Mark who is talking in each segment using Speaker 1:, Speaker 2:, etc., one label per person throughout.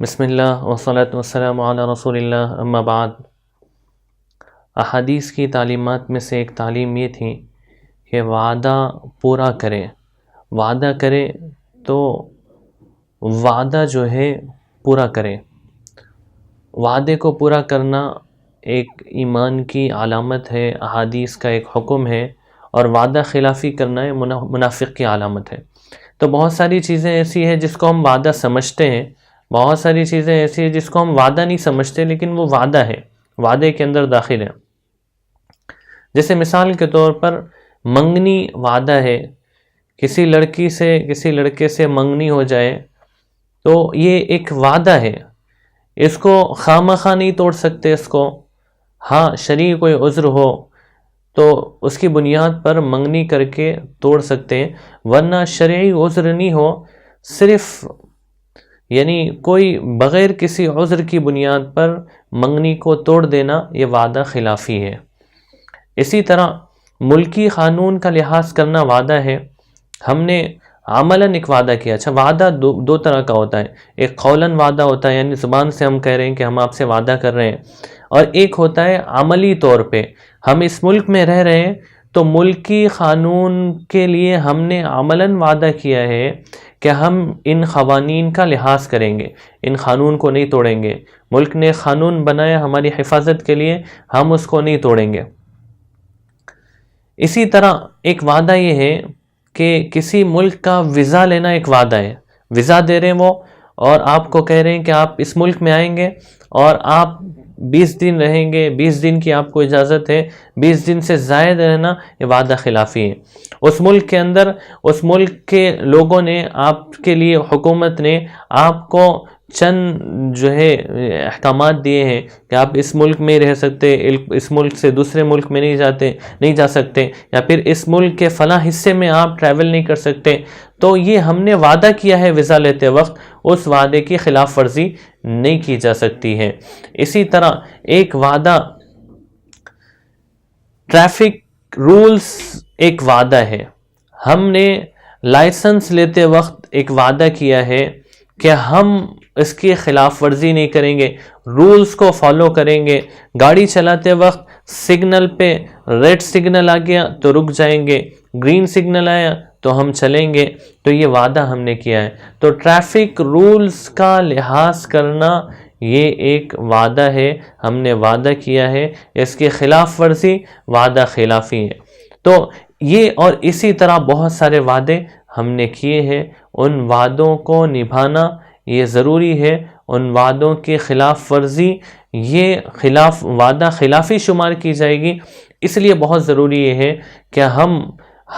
Speaker 1: بسم اللہ والصلاة والسلام علی رسول اللہ اما بعد۔ احادیث کی تعلیمات میں سے ایک تعلیم یہ تھی کہ وعدہ پورا کریں، وعدہ کرے تو وعدہ جو ہے پورا کریں۔ وعدے کو پورا کرنا ایک ایمان کی علامت ہے، احادیث کا ایک حکم ہے، اور وعدہ خلافی کرنا ہے منافق کی علامت ہے۔ تو بہت ساری چیزیں ایسی ہیں جس کو ہم وعدہ سمجھتے ہیں، بہت ساری چیزیں ایسی ہیں جس کو ہم وعدہ نہیں سمجھتے لیکن وہ وعدہ ہے، وعدے کے اندر داخل ہے۔ جیسے مثال کے طور پر منگنی وعدہ ہے، کسی لڑکی سے کسی لڑکے سے منگنی ہو جائے تو یہ ایک وعدہ ہے، اس کو خواہ نہیں توڑ سکتے اس کو۔ ہاں شرعی کوئی عذر ہو تو اس کی بنیاد پر منگنی کر کے توڑ سکتے ہیں، ورنہ شرعی عذر نہیں ہو، صرف یعنی کوئی بغیر کسی عذر کی بنیاد پر منگنی کو توڑ دینا یہ وعدہ خلافی ہے۔ اسی طرح ملکی قانون کا لحاظ کرنا وعدہ ہے۔ ہم نے عملاً ایک وعدہ کیا۔ اچھا، وعدہ دو طرح کا ہوتا ہے، ایک قولاً وعدہ ہوتا ہے، یعنی زبان سے ہم کہہ رہے ہیں کہ ہم آپ سے وعدہ کر رہے ہیں، اور ایک ہوتا ہے عملی طور پہ، ہم اس ملک میں رہ رہے ہیں تو ملکی قانون کے لیے ہم نے عملاً وعدہ کیا ہے کہ ہم ان قوانین کا لحاظ کریں گے، ان قانون کو نہیں توڑیں گے۔ ملک نے قانون بنایا ہماری حفاظت کے لیے، ہم اس کو نہیں توڑیں گے۔ اسی طرح ایک وعدہ یہ ہے کہ کسی ملک کا ویزا لینا ایک وعدہ ہے، ویزا دے رہے ہیں وہ، اور آپ کو کہہ رہے ہیں کہ آپ اس ملک میں آئیں گے اور آپ 20 دن رہیں گے، 20 دن کی آپ کو اجازت ہے، 20 دن سے زائد رہنا یہ وعدہ خلافی ہے۔ اس ملک کے اندر اس ملک کے لوگوں نے آپ کے لیے، حکومت نے آپ کو چند جو ہے احکامات دیے ہیں کہ آپ اس ملک میں رہ سکتے، اس ملک سے دوسرے ملک میں نہیں جا سکتے، یا پھر اس ملک کے فلاں حصے میں آپ ٹریول نہیں کر سکتے، تو یہ ہم نے وعدہ کیا ہے ویزا لیتے وقت، اس وعدے کی خلاف ورزی نہیں کی جا سکتی ہے۔ اسی طرح ایک وعدہ ٹریفک رولز ایک وعدہ ہے۔ ہم نے لائسنس لیتے وقت ایک وعدہ کیا ہے کہ ہم اس کی خلاف ورزی نہیں کریں گے، رولز کو فالو کریں گے، گاڑی چلاتے وقت سگنل پہ ریڈ سگنل آ گیا تو رک جائیں گے، گرین سگنل آیا تو ہم چلیں گے، تو یہ وعدہ ہم نے کیا ہے۔ تو ٹریفک رولز کا لحاظ کرنا یہ ایک وعدہ ہے، ہم نے وعدہ کیا ہے، اس کی خلاف ورزی وعدہ خلافی ہے۔ تو یہ اور اسی طرح بہت سارے وعدے ہم نے کیے ہیں، ان وعدوں کو نبھانا یہ ضروری ہے، ان وعدوں کی خلاف ورزی یہ وعدہ خلافی شمار کی جائے گی۔ اس لیے بہت ضروری یہ ہے کہ ہم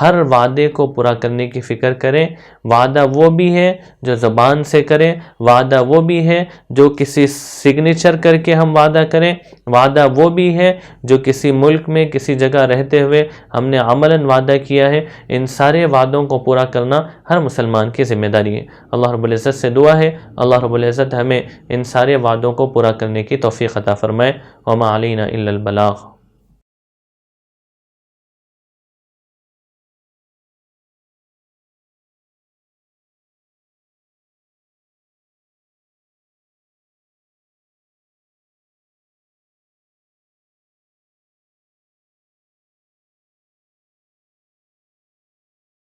Speaker 1: ہر وعدے کو پورا کرنے کی فکر کریں۔ وعدہ وہ بھی ہے جو زبان سے کریں، وعدہ وہ بھی ہے جو کسی سگنیچر کر کے ہم وعدہ کریں، وعدہ وہ بھی ہے جو کسی ملک میں کسی جگہ رہتے ہوئے ہم نے عملاً وعدہ کیا ہے۔ ان سارے وعدوں کو پورا کرنا ہر مسلمان کی ذمہ داری ہے۔ اللہ رب العزت سے دعا ہے اللہ رب العزت ہمیں ان سارے وعدوں کو پورا کرنے کی توفیق عطا فرمائے۔ وما علینا الا البلاغ۔